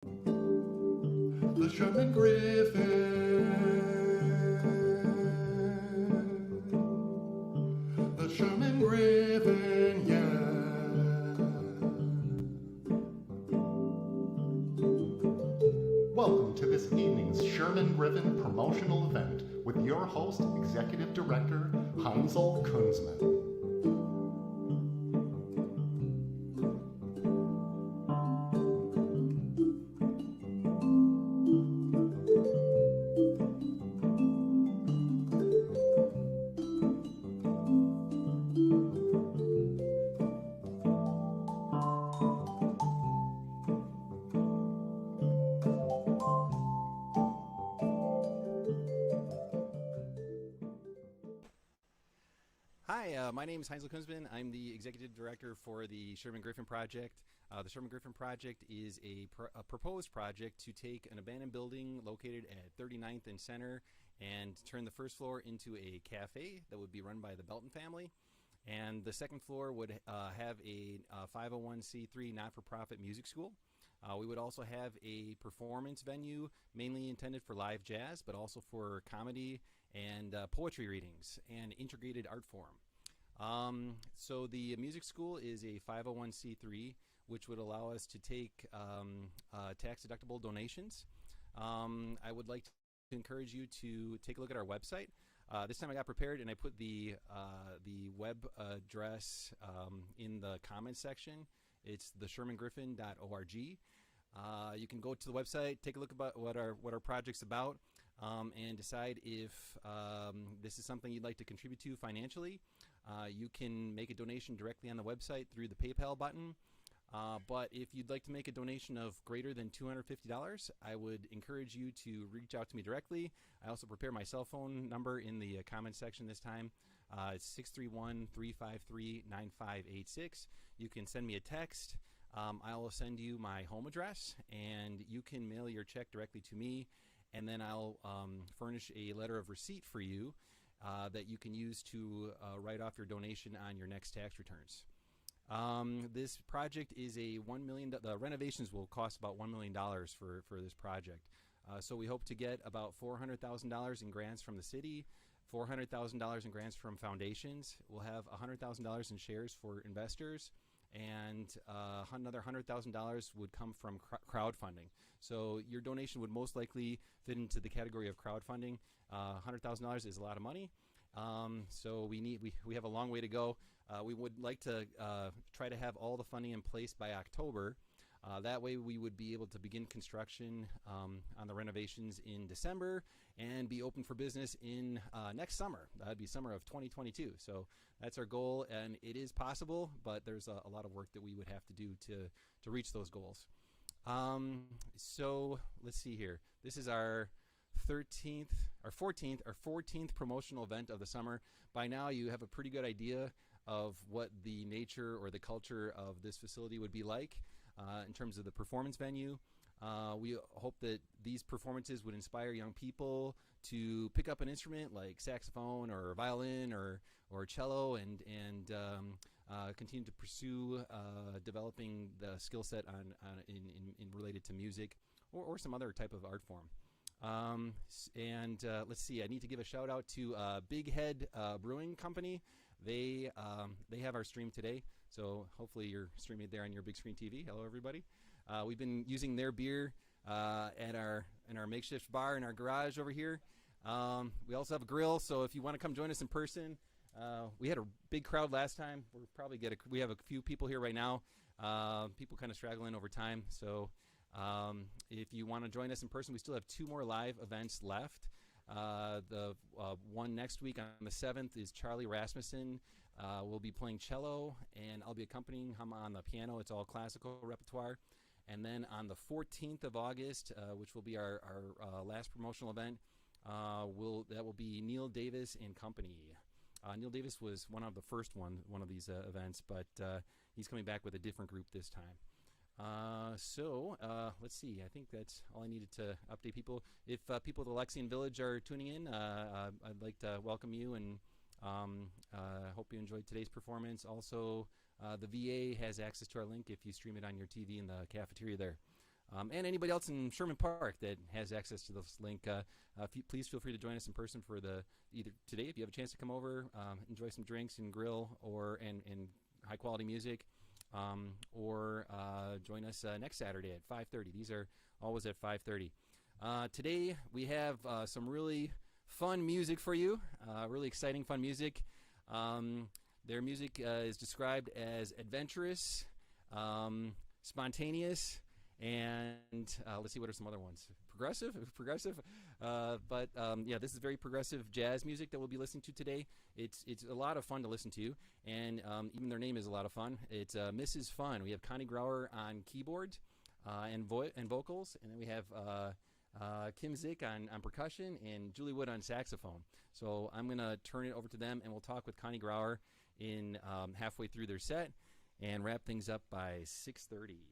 The Sherman Griffin. The Sherman Griffin, yeah. Welcome to this evening's Sherman Griffin promotional event with your host, Executive Director Hansel Kunzman. Hi, my name is Hansel Kunzman. I'm the Executive Director for the Sherman Griffin Project. The Sherman Griffin Project is a proposed project to take an abandoned building located at 39th and Center and turn the first floor into a cafe that would be run by the Belton family. And the second floor would have a 501c3 not-for-profit music school. We would also have a performance venue mainly intended for live jazz, but also for comedy and poetry readings and integrated art form. So the music school is a 501c3, which would allow us to take tax-deductible donations. I would like to encourage you to take a look at our website. This time I got prepared and I put the web address in the comments section. It's theshermangriffin.org. You can go to the website, take a look about what our project's about, and decide if this is something you'd like to contribute to financially. You can make a donation directly on the website through the PayPal button. But if you'd like to make a donation of greater than $250, I would encourage you to reach out to me directly. I also prepare my cell phone number in the comments section this time. It's 631-353-9586. You can send me a text. I will send you my home address, and you can mail your check directly to me, and then I'll furnish a letter of receipt for you that you can use to write off your donation on your next tax returns. This project is a $1 million. The renovations will cost about $1 million for this project. So we hope to get about $400,000 in grants from the city, $400,000 in grants from foundations. We'll have $100,000 in shares for investors, and another $100,000 would come from crowdfunding. So your donation would most likely fit into the category of crowdfunding. $100,000 is a lot of money. So we have a long way to go. We would like to try to have all the funding in place by October. That way we would be able to begin construction on the renovations in December and be open for business in next summer. That'd be summer of 2022. So that's our goal, and it is possible, but there's a lot of work that we would have to do to reach those goals. So let's see here. This is our 14th promotional event of the summer. By now you have a pretty good idea of what the nature or the culture of this facility would be like in terms of the performance venue. We hope that these performances would inspire young people to pick up an instrument like saxophone or violin or cello and continue to pursue developing the skill set in related to music or some other type of art form. Let's see, I need to give a shout out to Big Head Brewing Company. They have our stream today, so hopefully you're streaming it there on your big screen TV. Hello, everybody. We've been using their beer in our makeshift bar in our garage over here. We also have a grill, so if you want to come join us in person, we had a big crowd last time. We have a few people here right now. People kind of straggling over time, so if you want to join us in person, we still have 2 more live events left. The one next week on the 7th is Charlie Rasmussen. We'll be playing cello, and I'll be accompanying him on the piano. It's all classical repertoire. And then on the 14th of August, which will be our last promotional event, that will be Neil Davis and Company. Neil Davis was one of the first one of these events, but he's coming back with a different group this time. Let's see. I think that's all I needed to update people. If people at the Lexian Village are tuning in, I'd like to welcome you and hope you enjoyed today's performance. Also, the VA has access to our link if you stream it on your TV in the cafeteria there. and anybody else in Sherman Park that has access to this link, please feel free to join us in person for either today if you have a chance to come over, enjoy some drinks and grill and high quality music, or join us next Saturday at 5:30. These are always at 5:30. Today we have some really fun music for you, really exciting fun music. Their music is described as adventurous, spontaneous, and let's see, what are some other ones? Progressive, but this is very progressive jazz music that we'll be listening to today. It's a lot of fun to listen to, and even their name is a lot of fun. It's MRS.FUN. We have Connie Grauer on keyboard and vocals, and then we have Kim Zick on percussion and Juli Wood on saxophone. So I'm gonna turn it over to them, and we'll talk with Connie Grauer in halfway through their set and wrap things up by 6:30.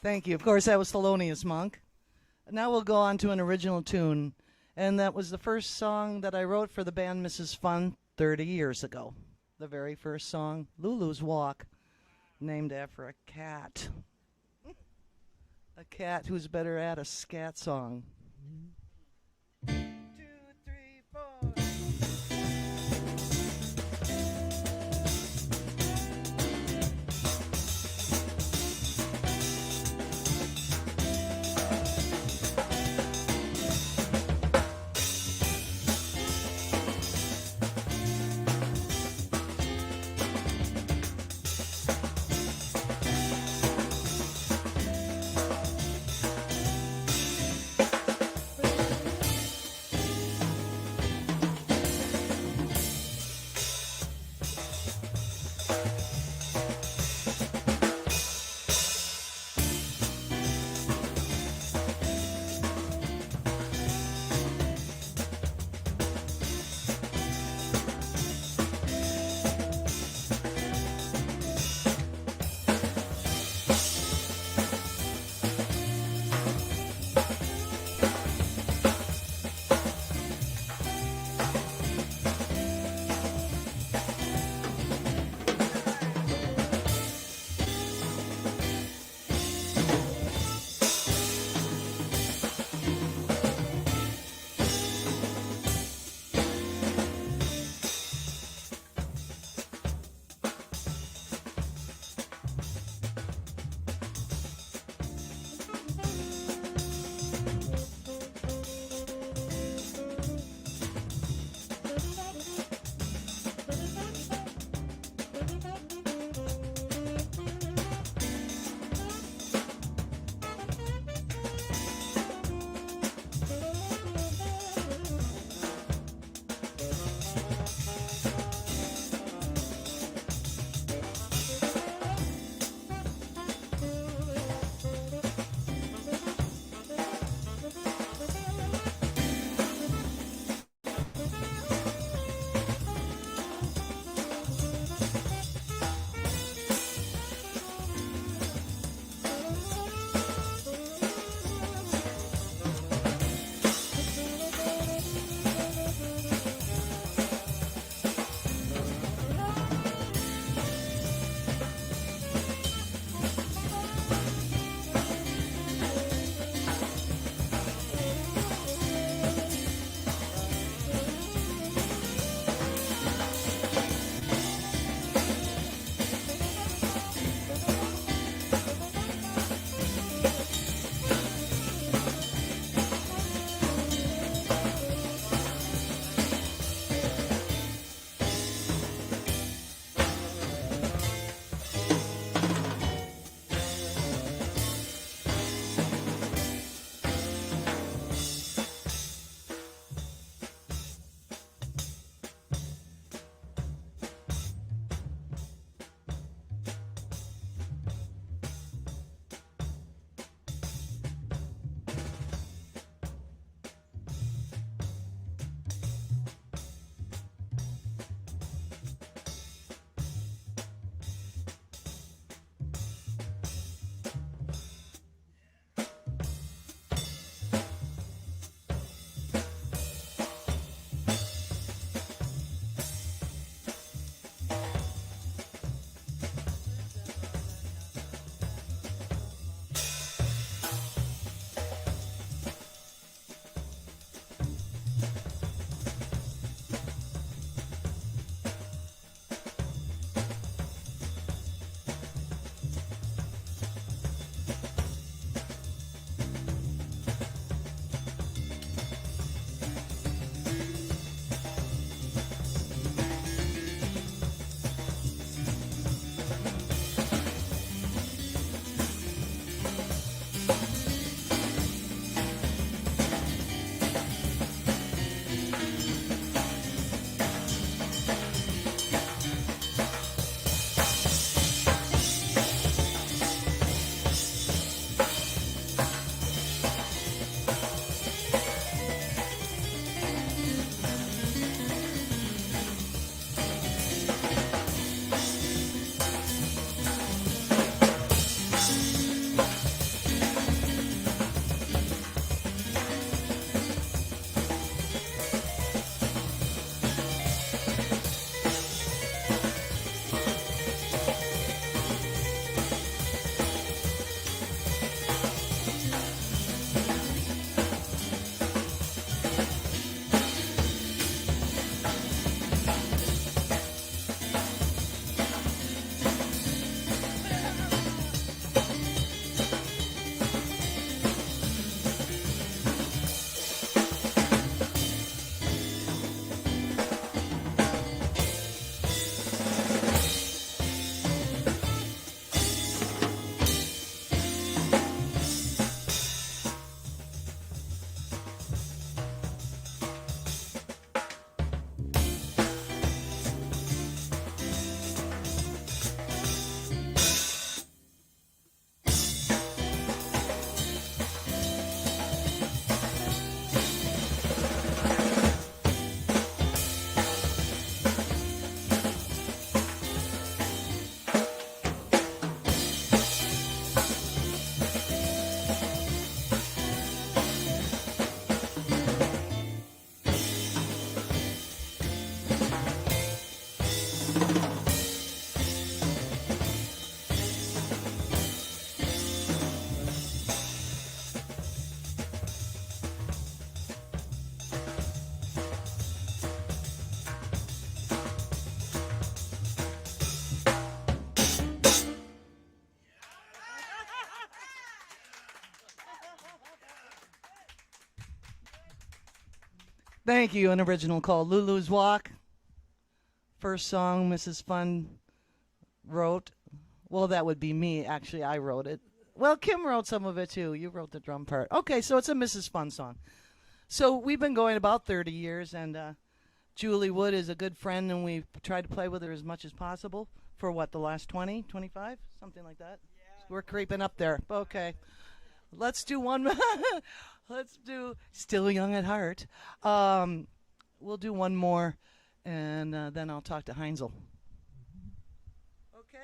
Thank you. Of course, that was Thelonious Monk. Now we'll go on to an original tune. And that was the first song that I wrote for the band MRS.FUN 30 years ago. The very first song, Lulu's Walk, named after a cat. A cat who's better at a scat song. 2, 3, 4. Thank you. An original called Lulu's Walk. First song Mrs. Fun wrote. Well, that would be me. Actually, I wrote it. Well, Kim wrote some of it too. You wrote the drum part. Okay, so it's a Mrs. Fun song. So we've been going about 30 years, and Juli Wood is a good friend, and we've tried to play with her as much as possible for what, the last 20, 25? Something like that? Yeah. We're creeping up there. Okay. Let's do one. Let's do Still Young at Heart. We'll do one more, and then I'll talk to Heinzel. Okay.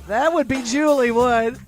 That would be Juli Wood.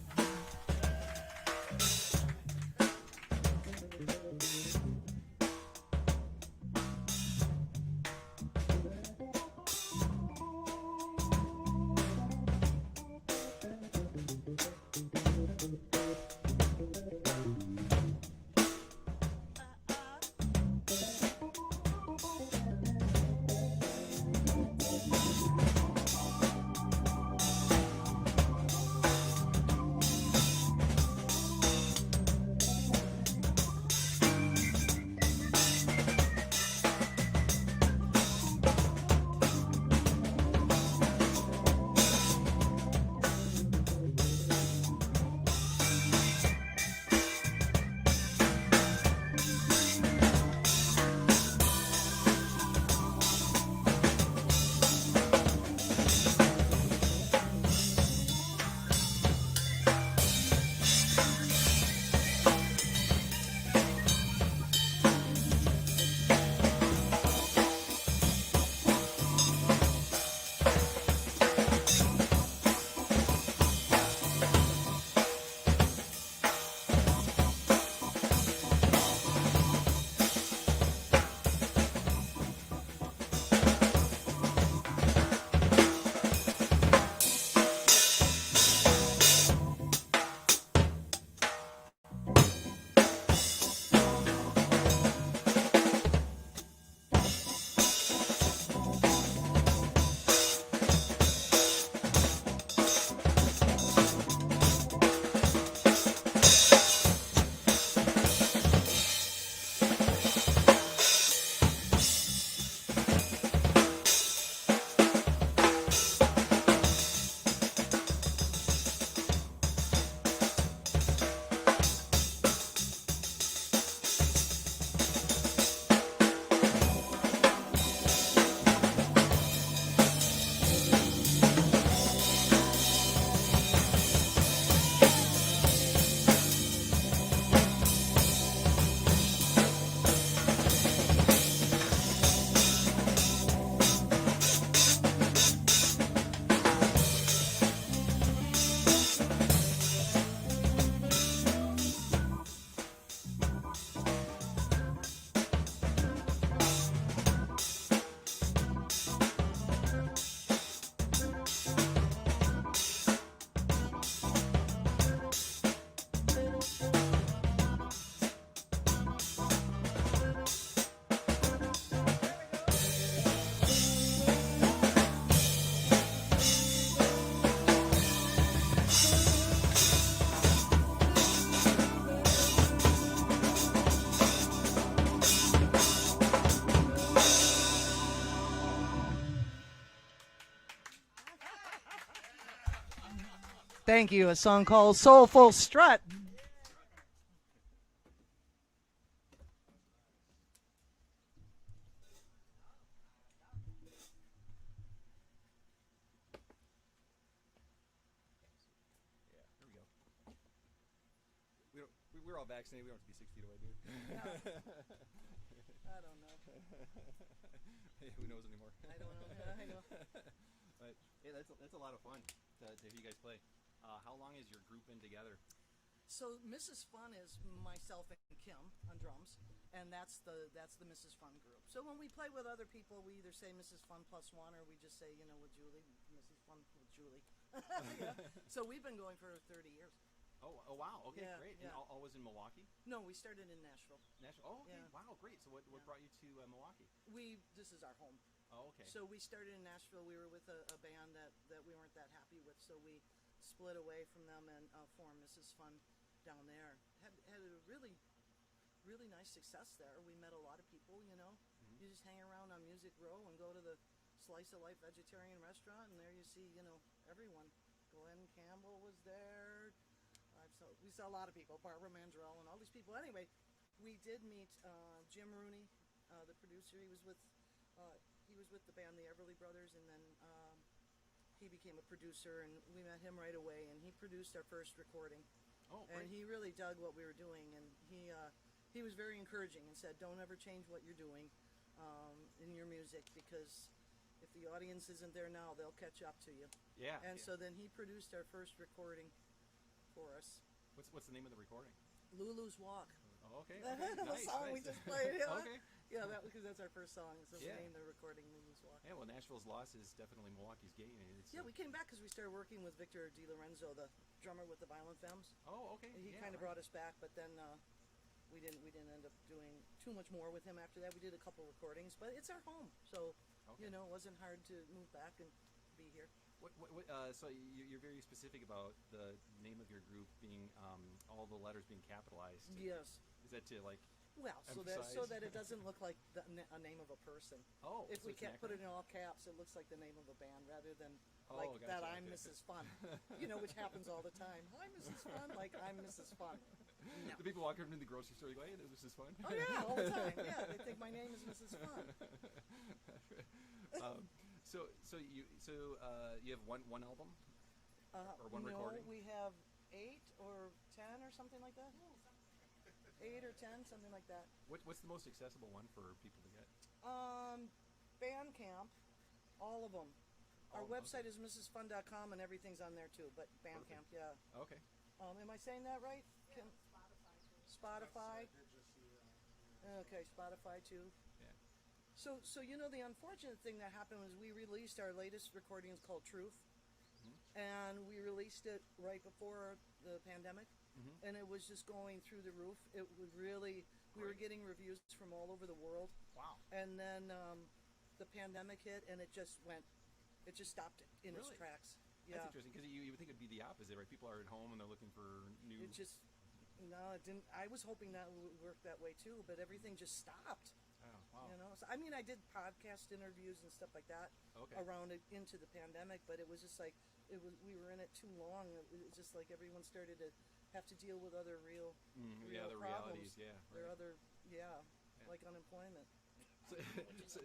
Thank you. A song called Soulful Strut. We're all vaccinated. We don't have to be 6 feet away, dude. No. I don't know. Hey, who knows anymore? I don't know. I know. But hey, that's a lot of fun to hear you guys play. How long has your group been together? So Mrs. Fun is myself and Kim on drums, and that's the Mrs. Fun group. So when we play with other people, we either say Mrs. Fun plus one, or we just say, with Juli, Mrs. Fun with Juli. Yeah. So we've been going for 30 years. Oh wow. Okay, Yeah, great. yeah. And all was in Milwaukee? No, we started in Nashville. Nashville. Oh, okay. Yeah. Wow, great. So what brought you to Milwaukee? This is our home. Oh, okay. So we started in Nashville. We were with a band that we weren't that happy with, so we split away from them and formed Mrs. Fun down there. Had a really nice success there. We met a lot of people. You just hang around on Music Row and go to the Slice of Life vegetarian restaurant, and there you see everyone. Glenn Campbell was there. We saw a lot of people, Barbara Mandrell and all these people. Anyway, we did meet Jim Rooney, the producer. He was with the band the Everly Brothers, and then he became a producer, and we met him right away, and he produced our first recording. Oh, and great. he really dug what we were doing, and he was very encouraging and said, don't ever change what you're doing in your music, because if the audience isn't there now, they'll catch up to you. Yeah. And so then he produced our first recording for us. What's the name of the recording? Lulu's Walk. Oh, okay. The Nice, song nice. we just played. Yeah. Okay. Yeah, because that's our first song. So Yeah. we named the recording Lulu's Walk. Yeah, well, Nashville's loss is definitely Milwaukee's gain. Yeah, we came back because we started working with Victor DiLorenzo, the drummer with the Violent Femmes. Oh, okay. He Yeah, kind of right. brought us back, but then we didn't end up doing too much more with him after that. We did a couple recordings, but it's our home, so Okay. it wasn't hard to move back and be here. So you're very specific about the name of your group being all the letters being capitalized. Yes. Is that to like? Well, so Emphasize. that it doesn't look like a name of a person. Oh. If so we it's an can't put it acronym? in all caps, it looks like the name of a band rather than Oh, like that gotcha, I'm okay. Mrs. Fun, which happens all the time. Hi, Mrs. Fun, like I'm Mrs. Fun. No. The people walking into the grocery store like, hey, this is fun. Oh yeah, all the time. Yeah, they think my name is Mrs. Fun. So you have one album or one no, recording? we have 8 or 10 or something like that. 8 or 10, something like that. What's the most accessible one for people to get? Bandcamp, all of them. Our Oh, website is mrsfun.com, and everything's on there too. But Bandcamp, yeah. Okay. Am I saying that right? Kim? Spotify. Okay, Spotify too. Yeah. So the unfortunate thing that happened was we released our latest recording. It's called Truth, and we released it right before the pandemic, and it was just going through the roof. It was really, we were getting reviews from all over the world. Wow. And then the pandemic hit, and it just stopped it in its Really? tracks. That's Yeah. interesting because you would think it'd be the opposite, right? People are at home and they're looking for new. It just, no, it didn't. I was hoping that would work that way too, but everything just stopped. Oh, wow. So, I mean, I did podcast interviews and stuff like that Okay. around it into the pandemic, but it was just like we were in it too long. It was just like everyone started to have to deal with other real Yeah, the problems. realities. Yeah. There are Right. other like unemployment. So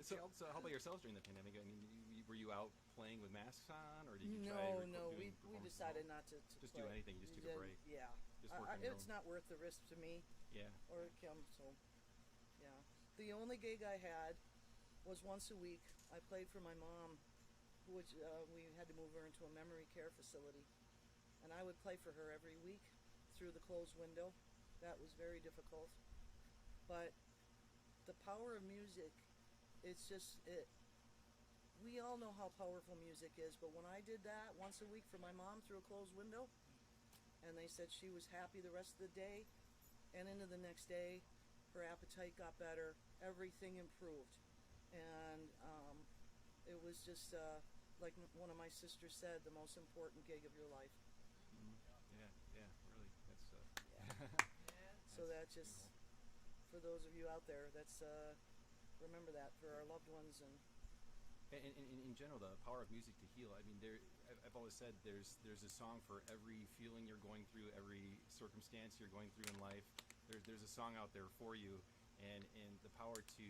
how about yourselves during the pandemic? I mean, were you out playing with masks on, or did you try? No, doing we performances decided at home? not to Just play. do anything. You just took a break. Yeah, Just work on your it's own. not worth the risk to me Yeah. or Kim. So, yeah, the only gig I had was once a week. I played for my mom, which we had to move her into a memory care facility, and I would play for her every week through the closed window. That was very difficult, but the power of music, it's just it. We all know how powerful music is, but when I did that once a week for my mom through a closed window, and they said she was happy the rest of the day, and into the next day, her appetite got better, everything improved, and it was just like one of my sisters said, the most important gig of your life. Yeah. Really. That's. So that just, for those of you out there, that's remember that for our loved ones. And in general, the power of music to heal. I mean, I've always said there's a song for every feeling you're going through, every circumstance you're going through in life. There's a song out there for you, and the power to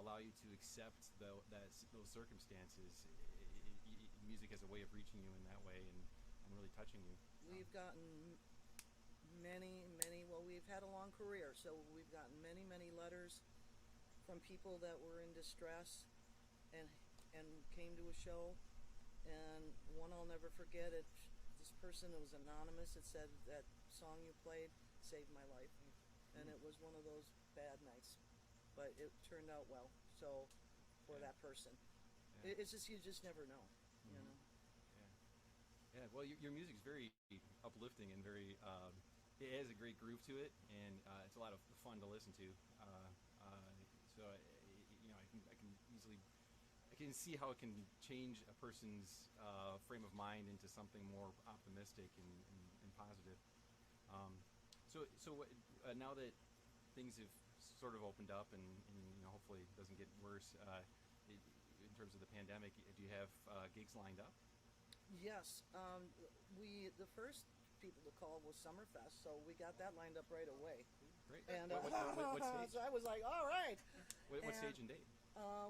allow you to accept those circumstances. Music has a way of reaching you in that way and really touching you. We've gotten many, well, we've had a long career, so we've gotten many letters from people that were in distress and came to a show, and one I'll never forget it. This person, it was anonymous, it said that song you played saved my life, and it was one of those bad nights, but it turned out well, so for that person. It's just, you just never know, you know. Yeah, well, your music's very uplifting and very, it has a great groove to it, and it's a lot of fun to listen to. So, you know, I can see how it can change a person's frame of mind into something more optimistic and positive. So now that things have sort of opened up and you know, hopefully it doesn't get worse in terms of the pandemic, do you have gigs lined up? Yes, the first people to call was Summerfest, so we got that lined up right away. Great. And what stage? so I was like, all right. What stage and date?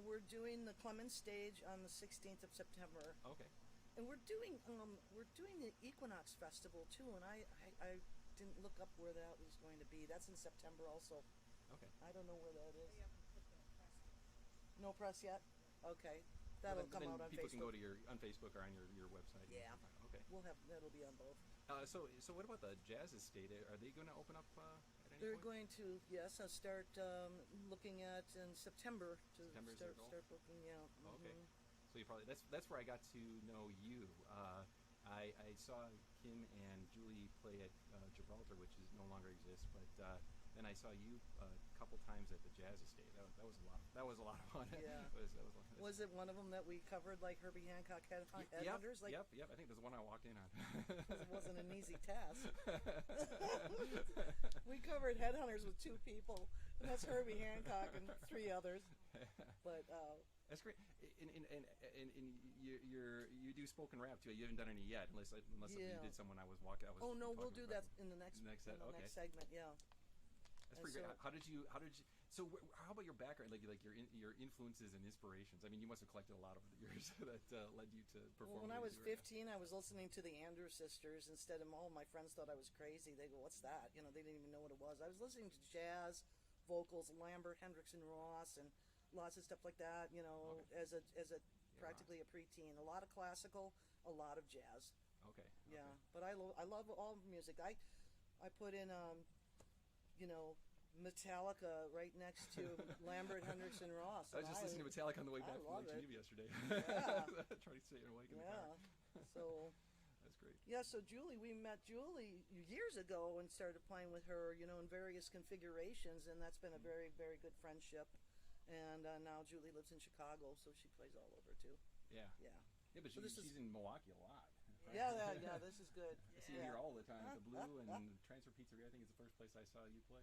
We're doing the Clemens stage on the 16th of September. Okay. And we're doing the Equinox Festival too, and I didn't look up where that was going to be. That's in September also. Okay. I don't know where that is. No press yet? Okay. That'll come out on people Facebook. People can go to on Facebook or on your website. Yeah. Okay. That'll be on both. So what about the jazz estate? Are they going to open up at any They're point? going to, yes. I'll start looking at in September to September is their goal? start booking. Yeah. Okay. So you probably that's where I got to know you. I saw Kim and Juli play at Gibraltar, which no longer exists, but then I saw you a couple times at the Jazz Estate. That was a lot. That was a lot of fun. Yeah. Was it one of them that we covered, like Herbie Hancock Headhunters? Yep. I think there's one I walked in on. It wasn't an easy task. We covered Headhunters with 2 people, and that's Herbie Hancock and 3 others. But that's great. And you do spoken rap too. You haven't done any yet, unless you did someone I was walking. Oh no, we'll do that in the next next segment. Yeah. That's pretty great. How did you? So how about your background? Like your influences and inspirations. I mean, you must have collected a lot over the years that led you to perform. Well, when I was 15, I was listening to the Andrews Sisters. Instead of all my friends thought I was crazy. They go, "What's that?" You know, they didn't even know what it was. I was listening to jazz, vocals, Lambert, Hendricks, and Ross, and lots of stuff like that. You know, as a practically a preteen. A lot of classical, a lot of jazz. Okay. Yeah, but I love all music. I put in Metallica right next to Lambert, Hendricks, and Ross. I was just listening to Metallica on the way back from Geneva yesterday. Yeah. Trying to stay awake in the car. So that's great. Yeah, so we met Juli years ago and started playing with her, you know, in various configurations, and that's been a very, very good friendship. And now Juli lives in Chicago, so she plays all over too. Yeah. Yeah. Yeah, but she's in Milwaukee a lot. Yeah, this is good. I see you here all the time. The Blue and Transfer Pizzeria, I think, is the first place I saw you play.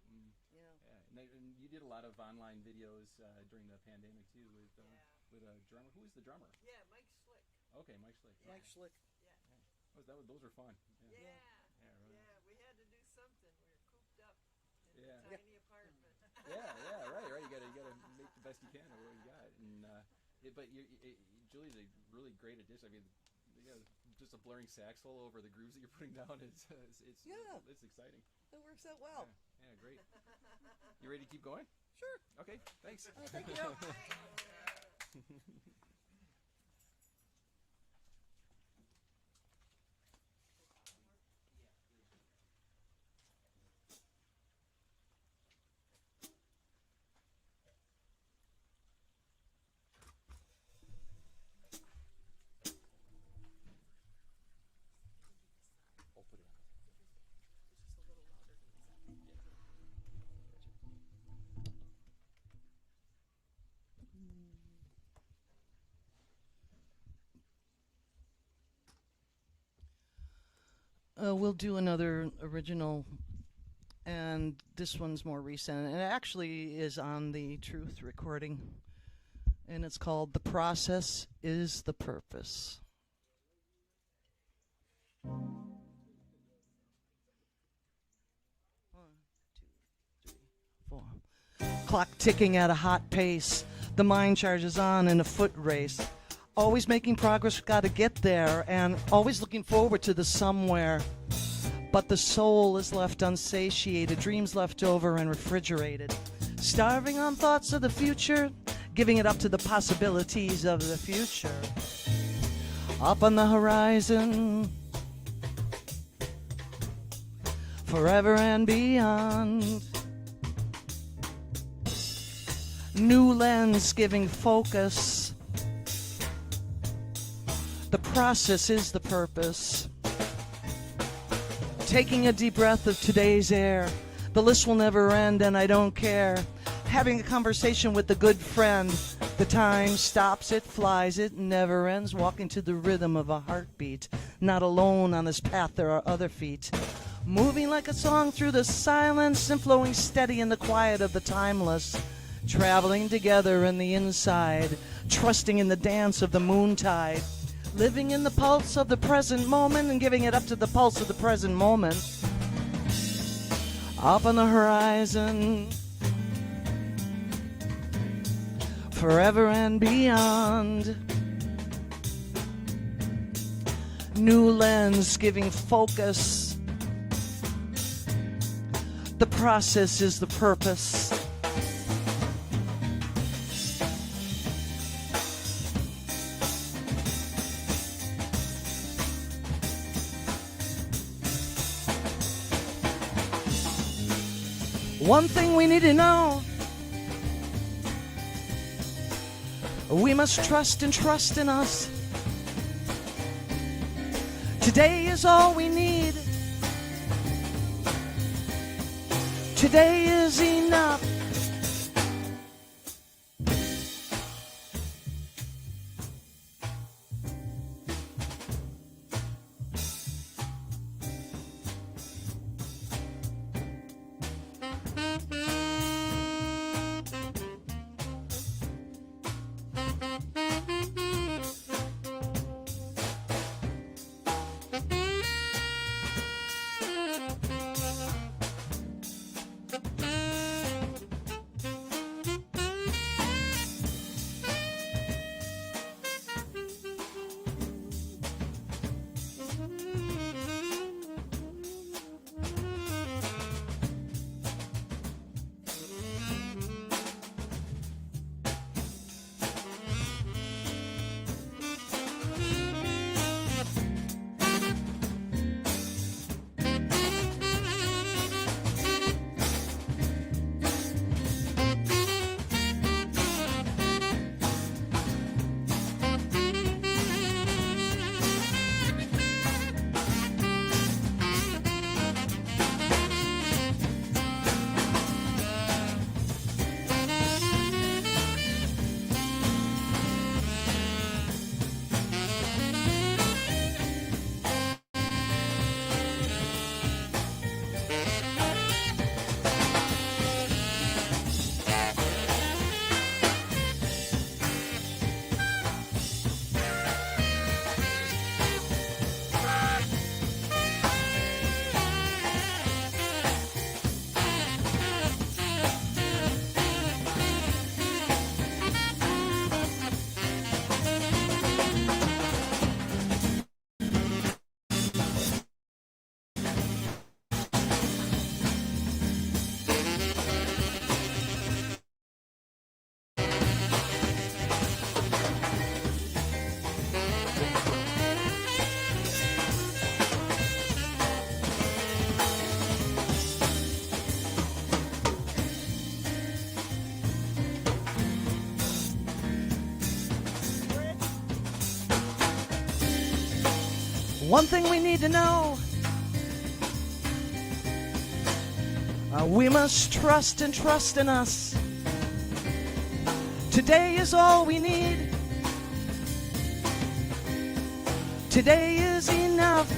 And you did a lot of online videos during the pandemic too with a drummer. Who is the drummer? Yeah, Mike Schlick. Okay, Mike Schlick. Mike Schlick. Yeah. Those were fun. Yeah. Really. Yeah, we had to do something. We were cooped up in Yeah. a tiny apartment. right. You gotta make the best you can of what you got. And Juli's a really great addition. I mean, just a blaring sax solo over the grooves that you're putting down. It's exciting. It works out well. Yeah, great. You ready to keep going? Sure. Okay, thanks. Thank you. We'll do another original, and this one's more recent. And it actually is on the Truth recording. And it's called The Process is the Purpose. 4. Clock ticking at a hot pace. The mind charges on in a foot race. Always making progress, gotta get there, and always looking forward to the somewhere. But the soul is left unsatiated, dreams left over and refrigerated. Starving on thoughts of the future, giving it up to the possibilities of the future. Up on the horizon, forever and beyond. New lens giving focus. The process is the purpose. Taking a deep breath of today's air. The list will never end and I don't care. Having a conversation with a good friend. The time stops, it flies, it never ends. Walking to the rhythm of a heartbeat. Not alone on this path, there are other feet. Moving like a song through the silence and flowing steady in the quiet of the timeless. Traveling together in the inside, trusting in the dance of the moontide. Living in the pulse of the present moment and giving it up to the pulse of the present moment. Up on the horizon, forever and beyond. New lens giving focus. The process is the purpose. One thing we need to know, we must trust and trust in us. Today is all we need. Today is enough. One thing we need to know, we must trust and trust in us. Today is all we need. Today is enough.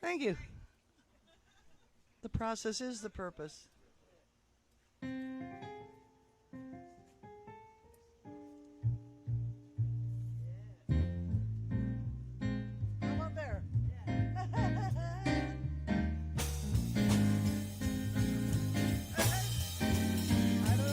Thank you. The process is the purpose. Come up there. I don't know.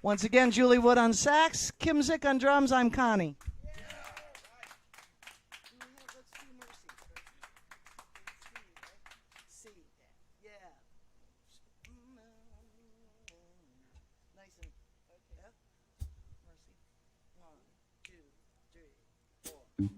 Once again, Juli Wood on sax, Kim Zick on drums. I'm Connie. Let's do Mercy first. C, right? C, yeah. Nice and, okay. Mercy. 1, 2, 3, 4.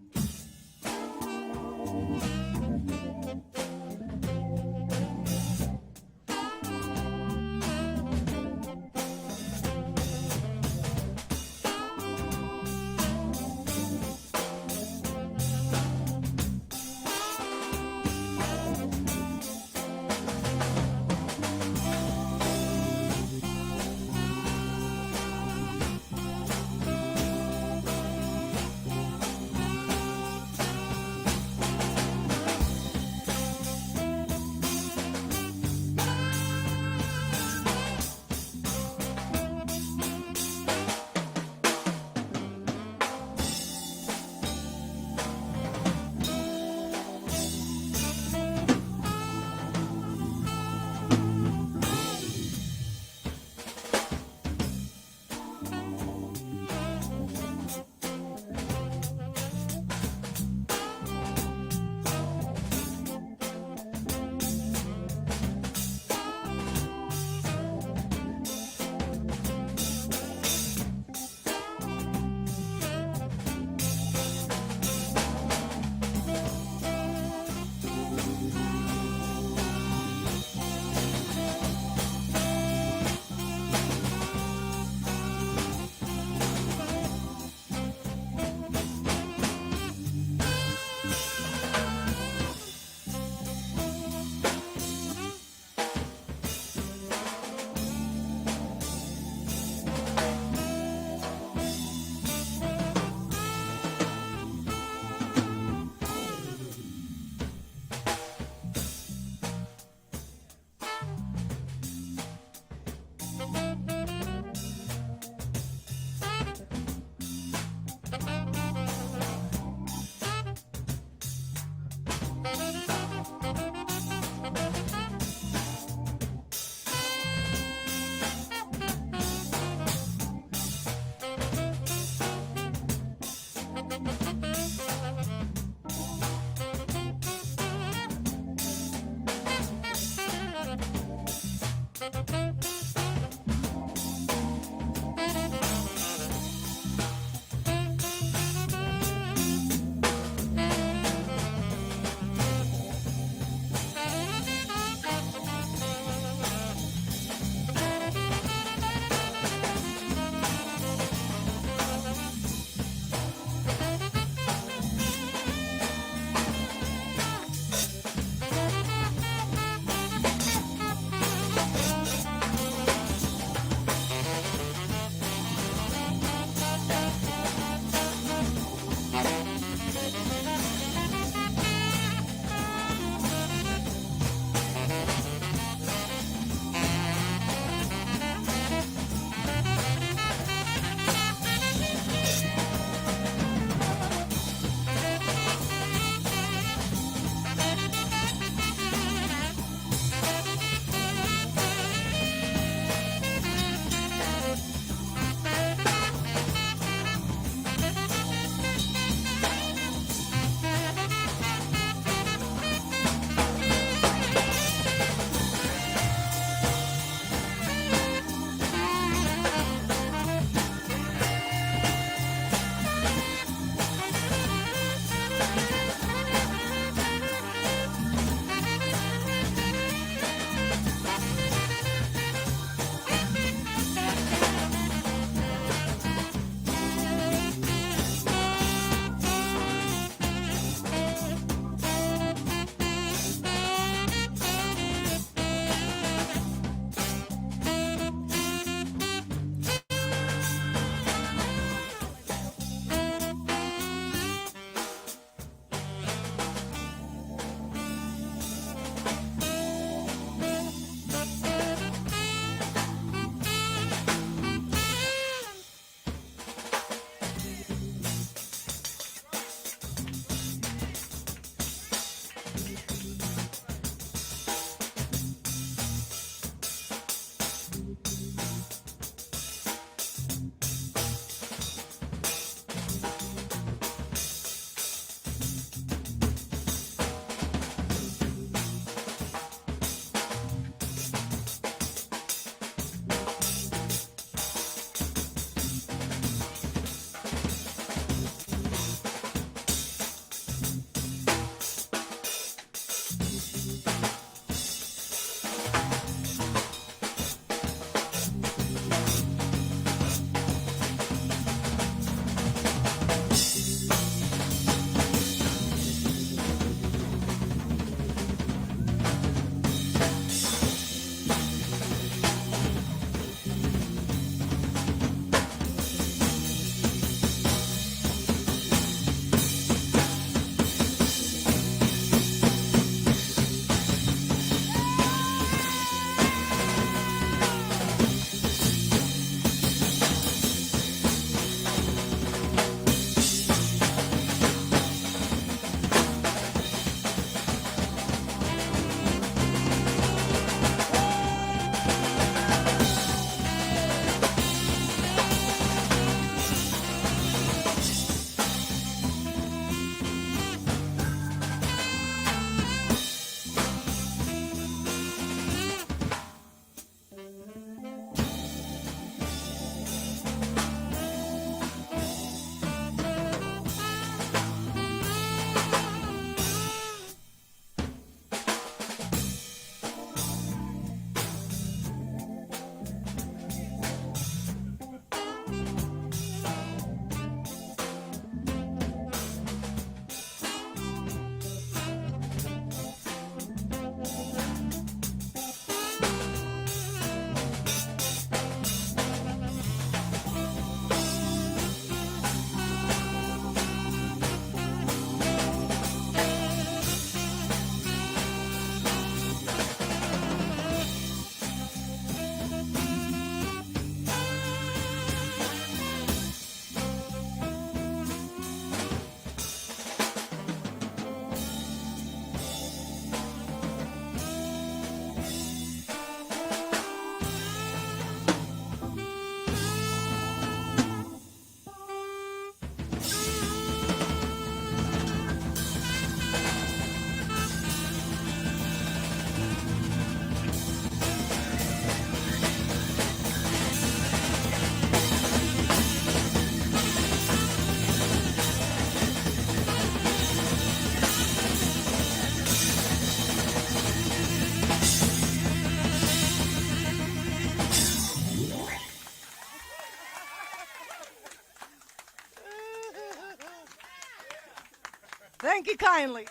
Thank you kindly.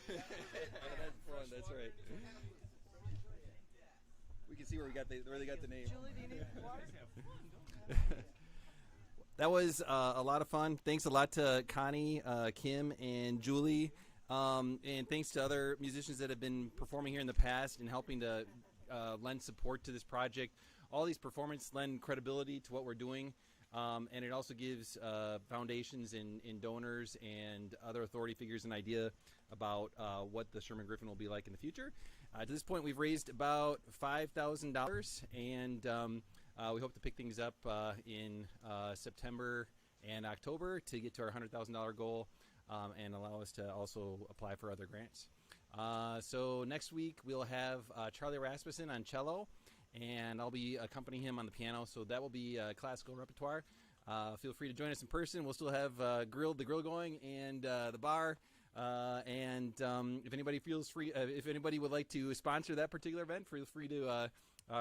That's fun. That's right. We can see where they got the name. Julie, do you need water? That was a lot of fun. Thanks a lot to Connie, Kim, and Julie. And thanks to other musicians that have been performing here in the past and helping to lend support to this project. All these performances lend credibility to what we're doing. And it also gives foundations and donors and other authority figures an idea about what the Sherman Griffin will be like in the future. To this point, we've raised about $5,000, and we hope to pick things up in September and October to get to our $100,000 goal and allow us to also apply for other grants. So next week, we'll have Charlie Rasmussen on cello, and I'll be accompanying him on the piano, so that will be classical repertoire. Feel free to join us in person. We'll still have the grill going and the bar. And if anybody feels free, if anybody would like to sponsor that particular event, feel free to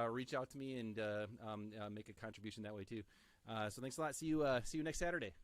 reach out to me and make a contribution that way too. So thanks a lot. See you next Saturday.